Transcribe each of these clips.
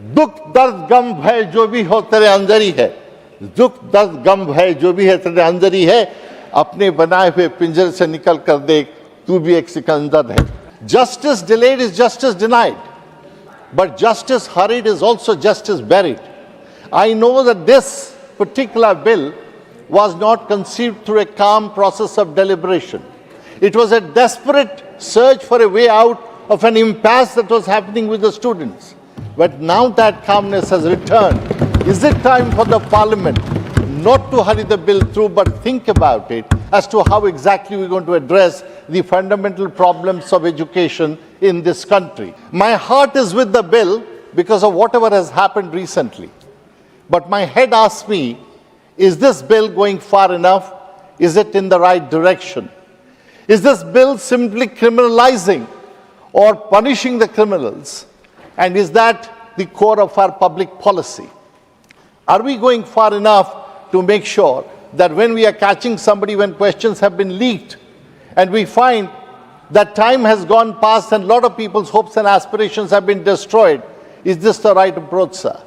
दुख दर्द गम भय जो भी हो तेरे अंदर ही है, दुख दर्द गम भय जो भी है तेरे अंदर ही है, अपने बनाए हुए पिंजरे से निकल कर देख, तू भी एक सिकंदर है. Justice delayed is justice denied, but justice hurried is also justice buried. I know that this particular bill was not conceived through a calm process of deliberation. It was a desperate search for a way out of an impasse that was happening with the students. But now that calmness has returned, is it time for the Parliament not to hurry the bill through, but think about it as to how exactly we're going to address the fundamental problems of education in this country? My heart is with the bill because of whatever has happened recently. But my head asks me, is this bill going far enough? Is it in the right direction? Is this bill simply criminalizing or punishing the criminals? And is that the core of our public policy? Are we going far enough to make sure that when we are catching somebody when questions have been leaked and we find that time has gone past and a lot of people's hopes and aspirations have been destroyed, is this the right approach, sir?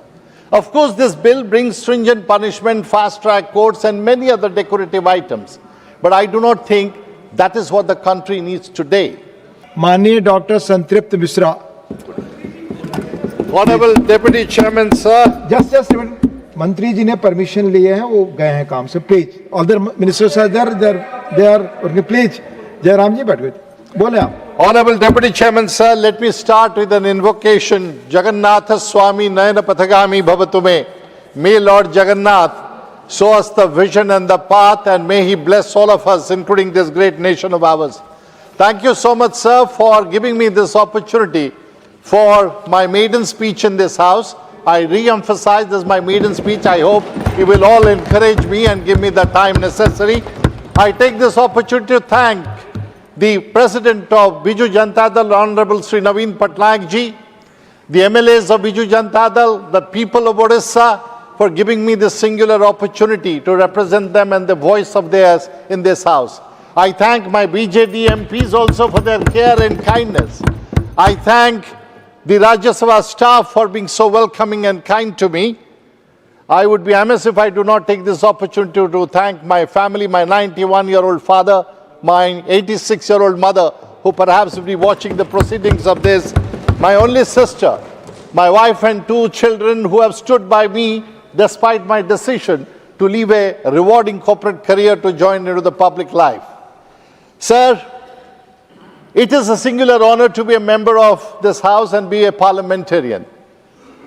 Of course, this bill brings stringent punishment, fast-track courts and many other decorative items. But I do not think that is what the country needs today. माननीय doctor संतृप्त Mishra. Honorable Deputy Chairman, sir. Just a minute. मंत्री जी ने permission लिए हैं, वो गए हैं काम से. Please all the ministers are there, please. Jairam ji बैठ गए, बोले आप. Honorable Deputy Chairman, sir, let me start with an invocation. Jagannatha Swami Nayana Pathagami Bhavatume. May Lord Jagannath show us the vision and the path, and may He bless all of us, including this great nation of ours. Thank you so much, sir, for giving me this opportunity for my maiden speech in this House. I re-emphasize this is my maiden speech. I hope you will all encourage me and give me the time necessary. I take this opportunity to thank the President of Biju Janata Dal, Honorable Sri Naveen Patnaik ji, the MLAs of Biju Janata Dal, the people of Odisha, for giving me this singular opportunity to represent them and the voice of theirs in this House. I thank my BJD MPs also for their care and kindness. I thank the Rajya Sabha staff for being so welcoming and kind to me. I would be amiss if I do not take this opportunity to thank my family, my 91-year-old father, my 86-year-old mother, who perhaps will be watching the proceedings of this, my only sister, my wife and two children who have stood by me despite my decision to leave a rewarding corporate career to join into the public life. Sir, it is a singular honor to be a member of this House and be a parliamentarian.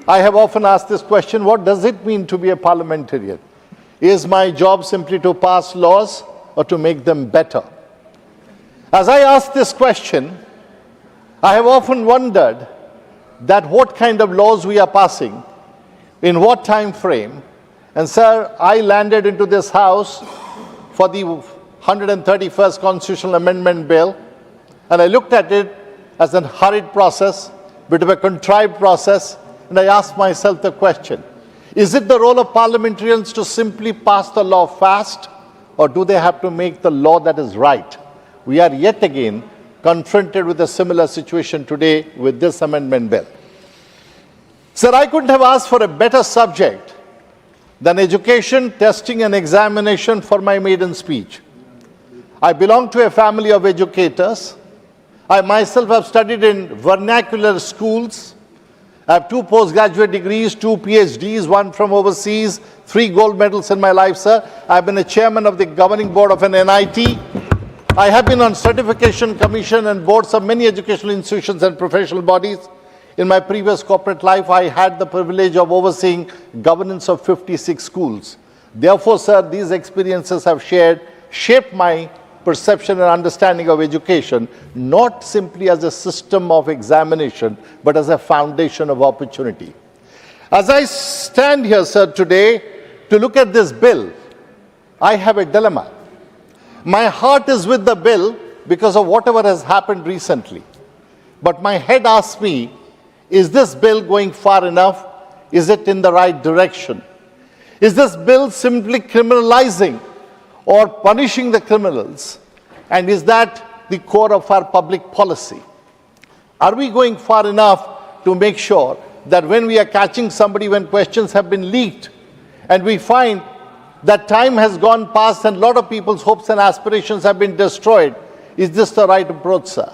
I have often asked this question, what does it mean to be a parliamentarian? Is my job simply to pass laws or to make them better? As I ask this question, I have often wondered that what kind of laws we are passing, in what time frame. And sir, I landed into this House for the 131st Constitutional Amendment Bill, and I looked at it as a hurried process, bit of a contrived process, and I asked myself the question, is it the role of parliamentarians to simply pass the law fast, or do they have to make the law that is right? We are yet again confronted with a similar situation today with this amendment bill. Sir, I couldn't have asked for a better subject than education, testing and examination for my maiden speech. I belong to a family of educators. I myself have studied in vernacular schools. I have 2 postgraduate degrees, 2 PhDs, 1 from overseas, 3 gold medals in my life, sir. I've been a chairman of the governing board of an NIT. I have been on certification commission and boards of many educational institutions and professional bodies. In my previous corporate life, I had the privilege of overseeing governance of 56 schools. Therefore, sir, these experiences have shaped my perception and understanding of education, not simply as a system of examination, but as a foundation of opportunity. As I stand here, sir, today to look at this bill, I have a dilemma. My heart is with the bill because of whatever has happened recently. But my head asks me, is this bill going far enough? Is it in the right direction? Is this bill simply criminalizing or punishing the criminals? And is that the core of our public policy? Are we going far enough to make sure that when we are catching somebody when questions have been leaked, and we find that time has gone past and a lot of people's hopes and aspirations have been destroyed, is this the right approach, sir?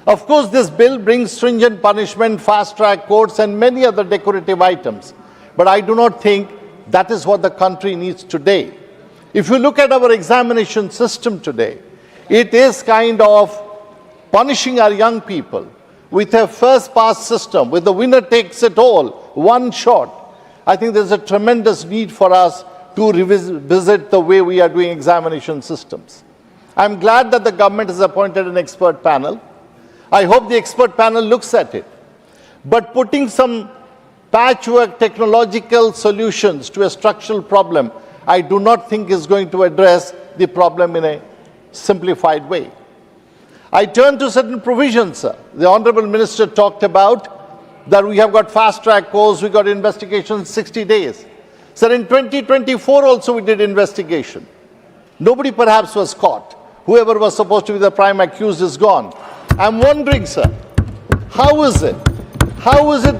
Of course, this bill brings stringent punishment, fast-track courts, and many other decorative items. But I do not think that is what the country needs today. If you look at our examination system today, it is kind of punishing our young people with a first-pass system, with the winner takes it all, one shot. I think there's a tremendous need for us to revisit the way we are doing examination systems. I'm glad that the government has appointed an expert panel. I hope the expert panel looks at it. But putting some patchwork technological solutions to a structural problem, I do not think is going to address the problem in a simplified way. I turn to certain provisions, sir. The Honorable Minister talked about that we have got fast-track courts, we got investigation in 60 days. Sir, in 2024 also we did investigation. Nobody perhaps was caught. Whoever was supposed to be the prime accused is gone. I'm wondering, sir, how is it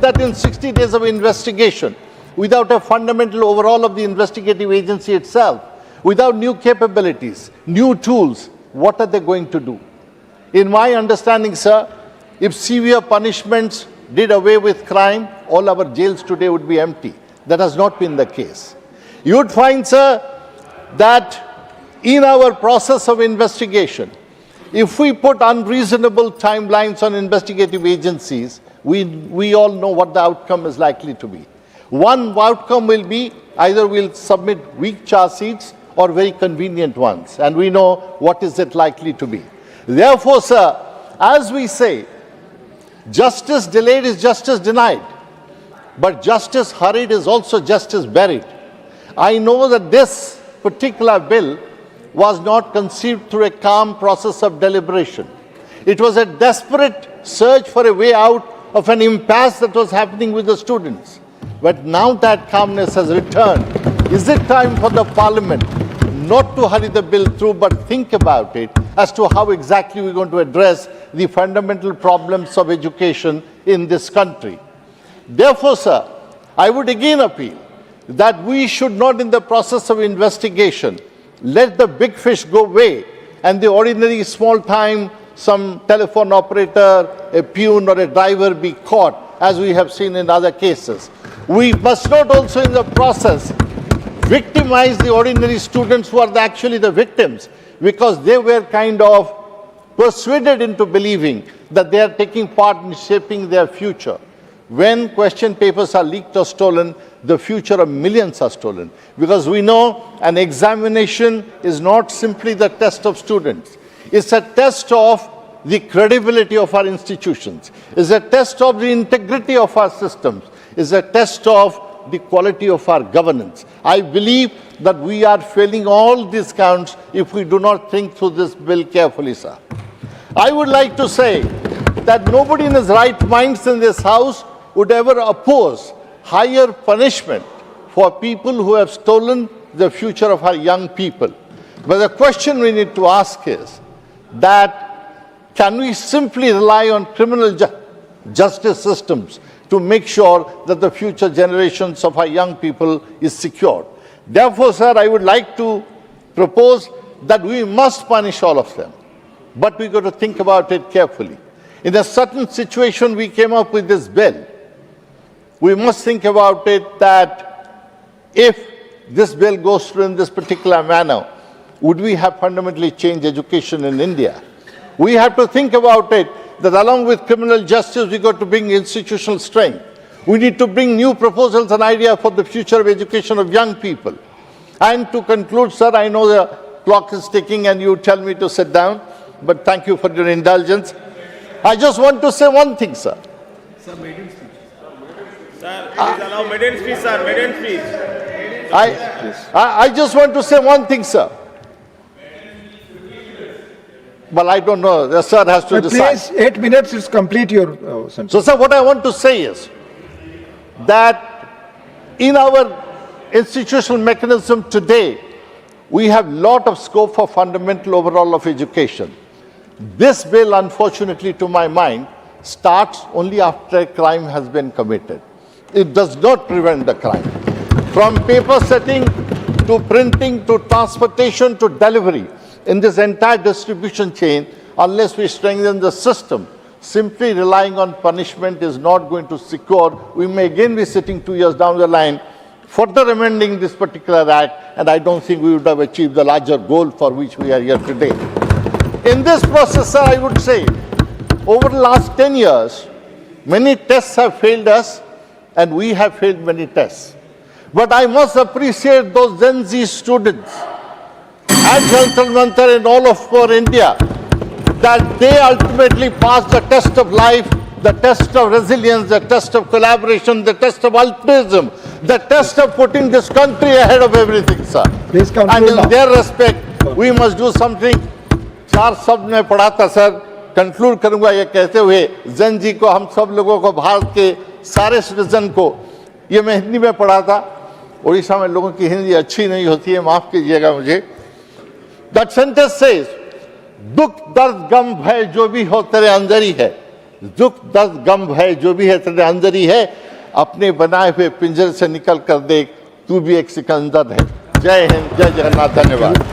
that in 60 days of investigation, without a fundamental overhaul of the investigative agency itself, without new capabilities, new tools, what are they going to do? In my understanding, sir, if severe punishments did away with crime, all our jails today would be empty. That has not been the case. You would find, sir, that in our process of investigation, if we put unreasonable timelines on investigative agencies, we all know what the outcome is likely to be. One outcome will be either we'll submit weak charge sheets or very convenient ones, and we know what is it likely to be. Therefore, sir, as we say, justice delayed is justice denied, but justice hurried is also justice buried. I know that this particular bill was not conceived through a calm process of deliberation. It was a desperate search for a way out of an impasse that was happening with the students. But now that calmness has returned, is it time for the Parliament not to hurry the bill through, but think about it as to how exactly we're going to address the fundamental problems of education in this country? Therefore, sir, I would again appeal that we should not, in the process of investigation, let the big fish go away and the ordinary small-time, some telephone operator, a peon or a driver be caught, as we have seen in other cases. We must not also in the process victimize the ordinary students who are actually the victims, because they were kind of persuaded into believing that they are taking part in shaping their future. When question papers are leaked or stolen, the future of millions are stolen. Because we know an examination is not simply the test of students. It's a test of the credibility of our institutions. It's a test of the integrity of our systems. It's a test of the quality of our governance. I believe that we are failing all these counts if we do not think through this bill carefully, sir. I would like to say that nobody in his right minds in this House would ever oppose higher punishment for people who have stolen the future of our young people. But the question we need to ask is that can we simply rely on criminal justice systems to make sure that the future generations of our young people is secured? Therefore, sir, I would like to propose that we must punish all of them, but we've got to think about it carefully. In a certain situation, we came up with this bill. We must think about it that if this bill goes through in this particular manner, would we have fundamentally changed education in India? We have to think about it that along with criminal justice, we got to bring institutional strength. We need to bring new proposals and ideas for the future of education of young people. And to conclude, sir, I know the clock is ticking and you tell me to sit down, but thank you for your indulgence. I just want to say one thing, sir. Sir, maiden speech. Sir, it is allowed maiden speech, sir, maiden speech. I just want to say one thing, sir. Well, I don't know. The sir has to decide. Please, 8 minutes is complete your sentence. So, sir, what I want to say is that in our institutional mechanism today, we have a lot of scope for fundamental overhaul of education. This bill, unfortunately, to my mind, starts only after a crime has been committed. it does not prevent the crime. From paper setting to printing to transportation to delivery, in this entire distribution chain, unless we strengthen the system, simply relying on punishment is not going to secure. We may again be sitting 2 years down the line, further amending this particular act, and I don't think we would have achieved the larger goal for which we are here today. In this process, sir, I would say, over the last 10 years, many tests have failed us, and we have failed many tests. But I must appreciate those Gen Z students at Jantar Mantar and all of our India, that they ultimately passed the test of life, the test of resilience, the test of collaboration, the test of altruism, the test of putting this country ahead of everything, sir. Please conclude And in now. their respect, we must do something. 4 शब्द में पढ़ा था sir, conclude करूंगा ये कहते हुए, जन जी को, हम सब लोगों को, भारत के सारे सिटीजन को, ये मैं हिंदी में पढ़ा था, उड़ीसा में लोगों की हिंदी अच्छी नहीं होती है, माफ कीजिएगा मुझे. That sentence says, दुख दर्द गम भय जो भी हो तेरे अंदर ही है, दुख दर्द गम भय जो भी है तेरे अंदर ही है, अपने बनाए हुए पिंजरे से निकल कर देख, तू भी एक सिकंदर है. जय हिंद, जय जगन्नाथ, धन्यवाद.